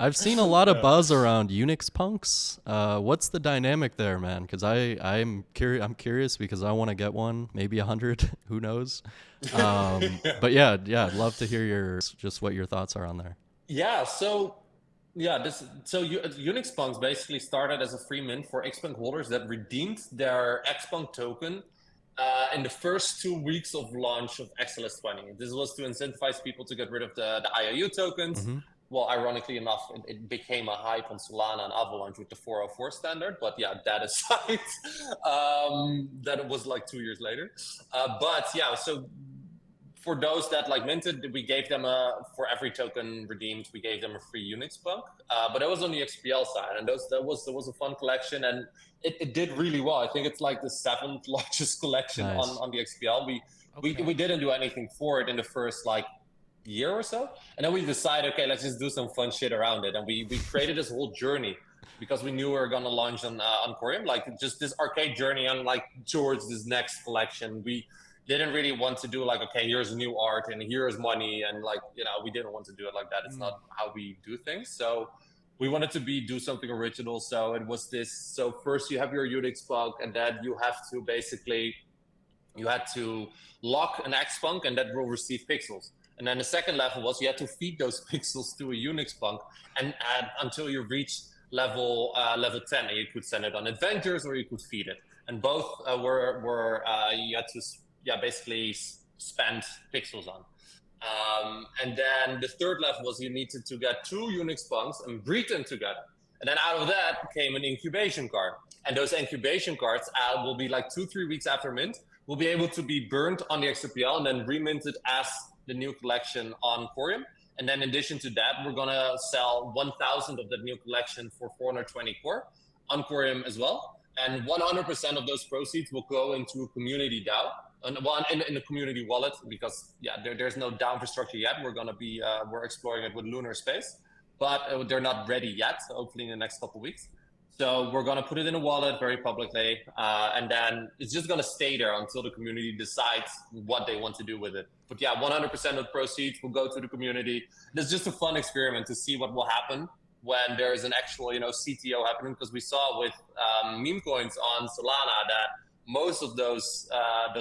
I've seen a lot of Yeah. buzz around Unix punks. What's the dynamic there, man? Because I'm curious. I'm curious because I want to get one, maybe 100. Who knows? But yeah, I'd love to hear your just what your thoughts are on there. Yeah, Unix Punks basically started as a free mint for Xpunk holders that redeemed their Xpunk token in the first 2 weeks of launch of XLS20. This was to incentivize people to get rid of the IOU tokens. Hmm. Well, ironically enough, it became a hype on Solana and Avalanche with the 404 standard. But yeah, that aside, that was like 2 years later. But yeah, so for those that like minted, we gave them for every token redeemed, we gave them a free Unix punk. But that was on the XPL side, and that was a fun collection, and it did really well. I think it's like the seventh largest collection Nice. on the XPL. We Okay. didn't do anything for it in the first like year or so, and then we decided, okay, let's just do some fun shit around it, and we created this whole journey because we knew we were gonna launch on Coreum, like just this arcade journey on like towards this next collection. We didn't really want to do like, okay, here's new art and here's money, and like, we didn't want to do it like that. It's Mm. not how we do things. So we wanted to do something original. So it was this. So first you have your Unix bug, and then you had to lock an Xpunk, and that will receive pixels. And then the second level was you had to feed those pixels to a Unix punk and add until you reach level 10, and you could send it on adventures or you could feed it. And both were you had to basically spend pixels on. And then the third level was you needed to get two Unix punks and breed them together. And then out of that came an incubation card. And those incubation cards will be like 2-3 weeks after mint, will be able to be burned on the XRPL and then reminted as the new collection on Coreum. And then in addition to that, we're going to sell 1,000 of that new collection for 420 core on Coreum as well. And 100% of those proceeds will go into a community DAO, and one in the community wallet, because there's no DAO infrastructure yet. We're exploring it with Lunar Space, but they're not ready yet. So hopefully in the next couple of weeks. So we're gonna put it in a wallet very publicly, and then it's just gonna stay there until the community decides what they want to do with it. But yeah, 100% of the proceeds will go to the community. It's just a fun experiment to see what will happen when there is an actual, CTO happening, because we saw with meme coins on Solana that most of those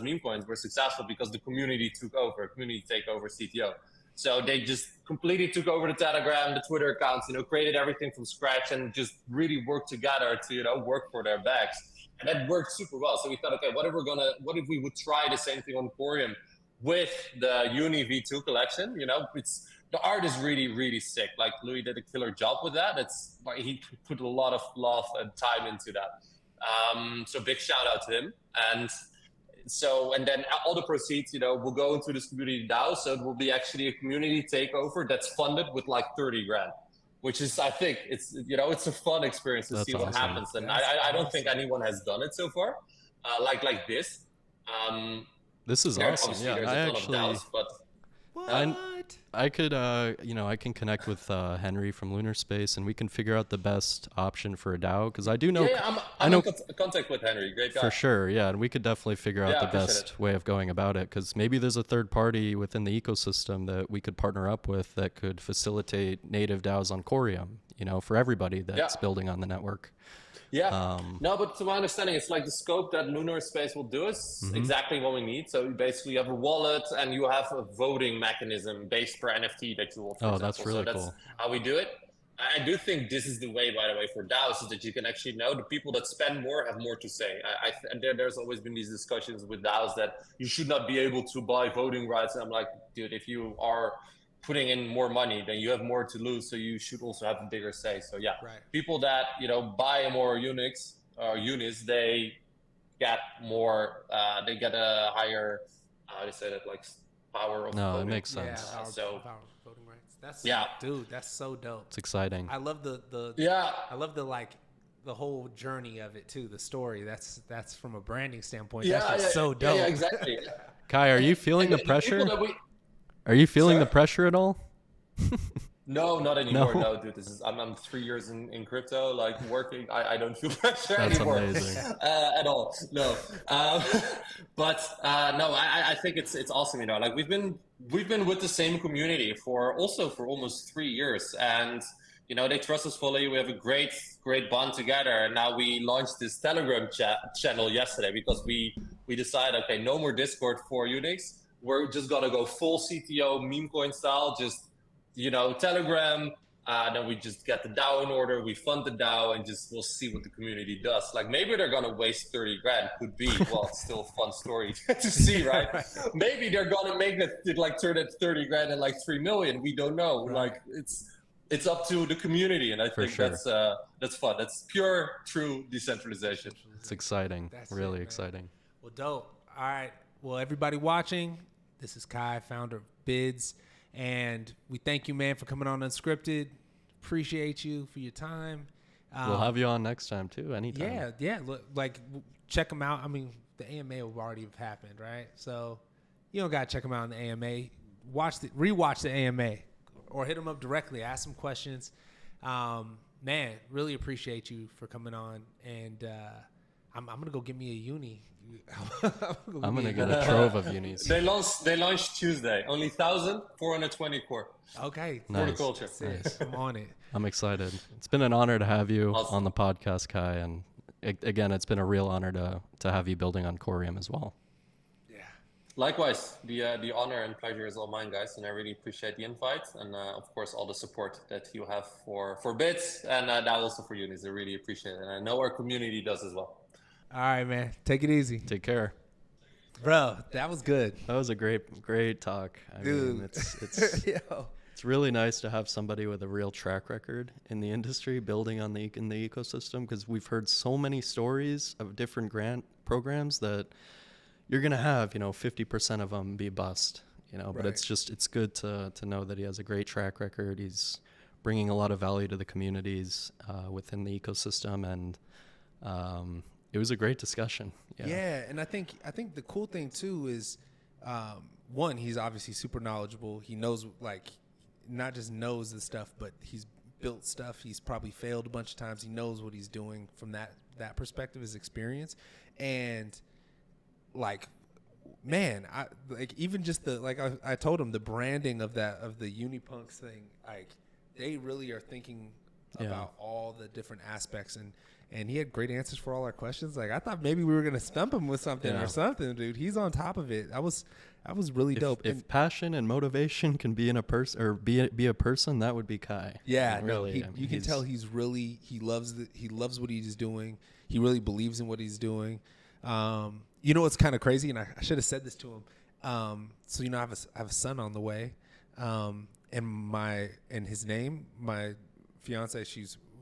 meme coins were successful because the community took over, community takeover CTO. So they just completely took over the Telegram, the Twitter accounts, created everything from scratch and just really worked together to, work for their backs. And that worked super well. So we thought, okay, what if we would try the same thing on Coreum with the Uni V2 collection? The art is really, really sick. Like Louis did a killer job with that. He put a lot of love and time into that. So big shout out to him. And then all the proceeds, will go into this community DAO. So it will be actually a community takeover that's funded with like 30 grand, which is, I think it's a fun experience to That's see what awesome. happens. And That's I don't think awesome. anyone has done it so far, like this. This is awesome. Obviously Yeah, there's I a ton of actually DAOs, but I What? I could I can connect with Henry from Lunar Space, and we can figure out the best option for a DAO, because I do know yeah, I'm, I I'm in know contact with Henry. Great for guy. sure, yeah, and we could definitely figure out Yeah, the I appreciate it. best way of going about it, because maybe there's a third party within the ecosystem that we could partner up with that could facilitate native DAOs on Coreum, for everybody Yeah. that's building on the network. Yeah. Um, No, but to my understanding, it's like the scope that Lunar Space will do is mhm. exactly what we need. So basically, you have a wallet and you have a voting mechanism based per NFT that you will, for Oh, that's example. So really that's cool. how we do it. I do think this is the way, by the way, for DAOs, is that you can actually know the people that spend more have more to say. And there's always been these discussions with DAOs that you should not be able to buy voting rights. And I'm like, dude, if you are putting in more money, then you have more to lose. So you should also have a bigger say. So yeah, Right. people that buy more Unix or units, they get more. They get a higher. How do you say that? Like power of No, it voting. makes Yeah, sense. So our voting rights. That's yeah, dude, that's so dope. It's exciting. I love the yeah. I love the whole journey of it too, the story. That's from a branding standpoint. Yeah, That's just so yeah, dope. exactly. Kai, are you feeling And the the people pressure? that we Are you feeling the sorry. pressure at all? No, not anymore. No. No, dude. I'm 3 years in crypto, like working. I don't feel pressure That's anymore amazing. at all. No, um, but no, I think it's awesome. Like we've been with the same community for almost 3 years, and they trust us fully. We have a great bond together. And now we launched this Telegram channel yesterday because we decided, okay, no more Discord for Unix. We're just gonna go full CTO meme coin style, just Telegram. Then we just get the DAO in order. We fund the DAO, and just we'll see what the community does. Like maybe they're gonna waste 30 grand. Could be. Well, it's still a fun story to see, right? Maybe they're gonna make it like turn it 30 grand and like 3 million. We don't know. Right. Like it's up to the community, and I think sure. that's fun. That's pure, true decentralization. It's exciting. That's really it, exciting. Well, dope. All right. Well, everybody watching, this is Kai, founder of Bids, and we thank you, man, for coming on UnsCrypted. Appreciate you for your time. We'll have you on next time too. Anytime. Yeah. Look, check them out. I mean, the AMA will already have happened, right? So you don't gotta check them out on the AMA. Rewatch the AMA, or hit them up directly. Ask some questions. Man, really appreciate you for coming on, and I'm gonna go get me a uni. I'm gonna get a trove of unis. They launched Tuesday. Only 1,420 core. Okay. Nice. Horticulture. Nice. I'm on it. I'm excited. It's been an honor to have you Awesome. on the podcast, Kai, and again, it's been a real honor to have you building on Coreum as well. Yeah. Likewise, the honor and pleasure is all mine, guys, and I really appreciate the invite and of course all the support that you have for Bits and now also for Unis. I really appreciate it, and I know our community does as well. All right, man. Take it easy, Take care. bro. That was good, That was a great talk. I dude. mean, it's Yo. it's really nice to have somebody with a real track record in the industry building on in the ecosystem, because we've heard so many stories of different grant programs that you're gonna have 50% of them be bust, but Right. it's good to know that he has a great track record. He's bringing a lot of value to the communities within the ecosystem, and it was a great discussion. Yeah, and I think the cool thing too is, one, he's obviously super knowledgeable. He knows, not just knows the stuff, but he's built stuff. He's probably failed a bunch of times. He knows what he's doing from that perspective, his experience, and man, even just I told him the branding of the Unipunks thing, they really are thinking about all the different aspects, and he had great answers for all our questions. I thought maybe we were gonna stump him with something or something, dude. He's on top of it. That was really dope. If passion and motivation can be in a person or be a person, that would be Kai. Yeah, And really, you can tell he loves what he's doing. He really believes in what he's doing. What's kind of crazy, and I should have said this to him. So I have a son on the way, and his name, my fiance,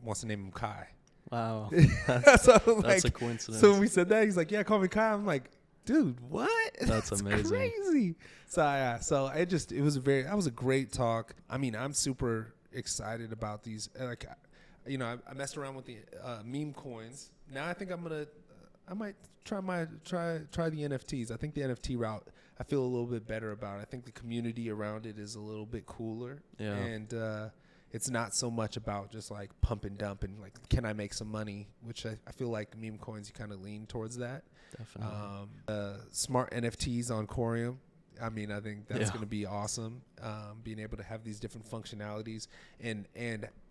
wants to name him Kai. Wow, That's a coincidence. So when we said that, he's like, "Yeah, call me Kai." I'm like, "Dude, what? That's amazing. Crazy." So that was a great talk. I mean, I'm super excited about these. I messed around with the meme coins. Now I think I might try the NFTs. I think the NFT route, I feel a little bit better about it. I think the community around it is a little bit cooler. Yeah. And it's not so much about just pump and dump and can I make some money, which I feel like meme coins, you kind of lean towards that. Definitely. Smart NFTs on Coreum. I mean, I think that's going to be awesome. Being able to have these different functionalities, and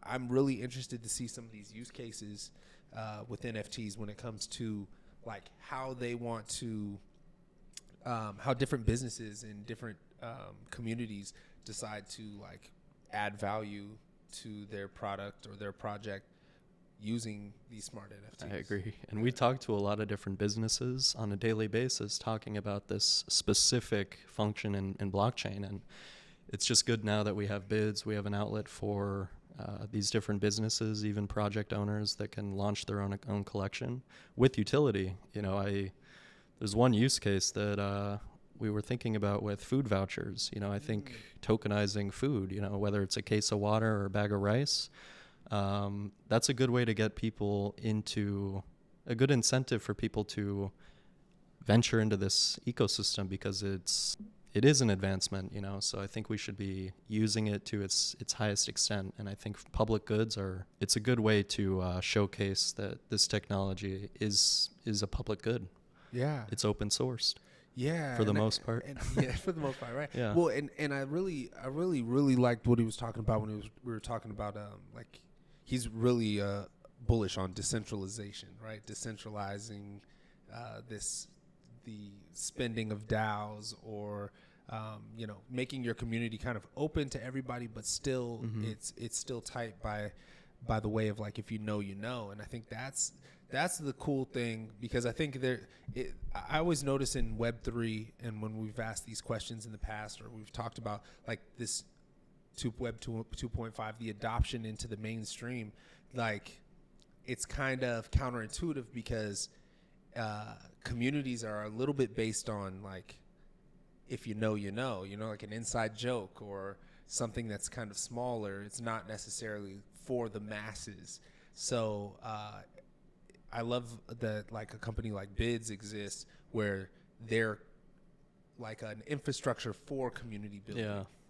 I'm really interested to see some of these use cases with NFTs when it comes to how they want to, how different businesses and different communities decide to add value to their product or their project using these smart NFTs. I agree. And we talk to a lot of different businesses on a daily basis talking about this specific function in blockchain. And it's just good now that we have bids, we have an outlet for these different businesses, even project owners that can launch their own collection with utility. There's one use case that we were thinking about with food vouchers. I think tokenizing food, whether it's a case of water or a bag of rice, that's a good way to get people into a good incentive for people to venture into this ecosystem, because it is an advancement, so I think we should be using it to its highest extent. And I think public goods it's a good way to showcase that this technology is a public good. Yeah. It's open sourced. Yeah, for the most part. For the most part, right? Yeah. Well, and I really liked what he was talking about when we were talking about he's really bullish on decentralization, right? Decentralizing the spending of DAOs, or making your community kind of open to everybody, but still it's still tight by the way of like, if you know, and I think that's the cool thing, because I think I always notice in Web3, and when we've asked these questions in the past, or we've talked about like this Web 2.5, the adoption into the mainstream, like it's kind of counterintuitive, because communities are a little bit based on like, if you know, like an inside joke or something that's kind of smaller. It's not necessarily for the masses. So I love that like a company like Bids exists, where they're like an infrastructure for community building.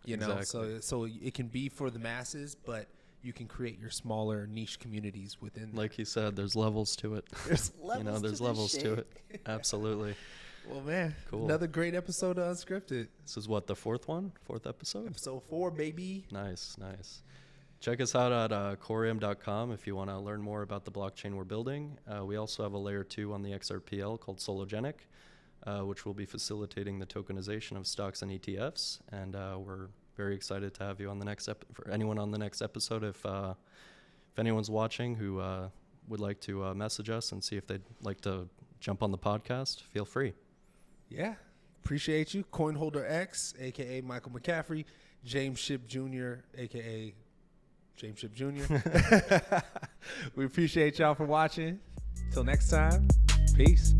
Yeah, exactly. So it can be for the masses, but you can create your smaller niche communities within. Like you said, there's levels to it. There's levels. There's levels to it. Absolutely. Well, man, cool. Another great episode of Unscripted. This is what, the fourth episode? Episode 4, baby. Nice. Check us out at Coreum.com if you want to learn more about the blockchain we're building. We also have a layer 2 on the XRPL called Sologenic, which will be facilitating the tokenization of stocks and ETFs. And we're very excited to have you on the next for anyone on the next episode. If anyone's watching who would like to message us and see if they'd like to jump on the podcast, feel free. Yeah, appreciate you. Coinholder X, a.k.a. Michael McCaffrey. James Ship Jr., a.k.a. James Ship Jr. We appreciate y'all for watching. Till next time, peace.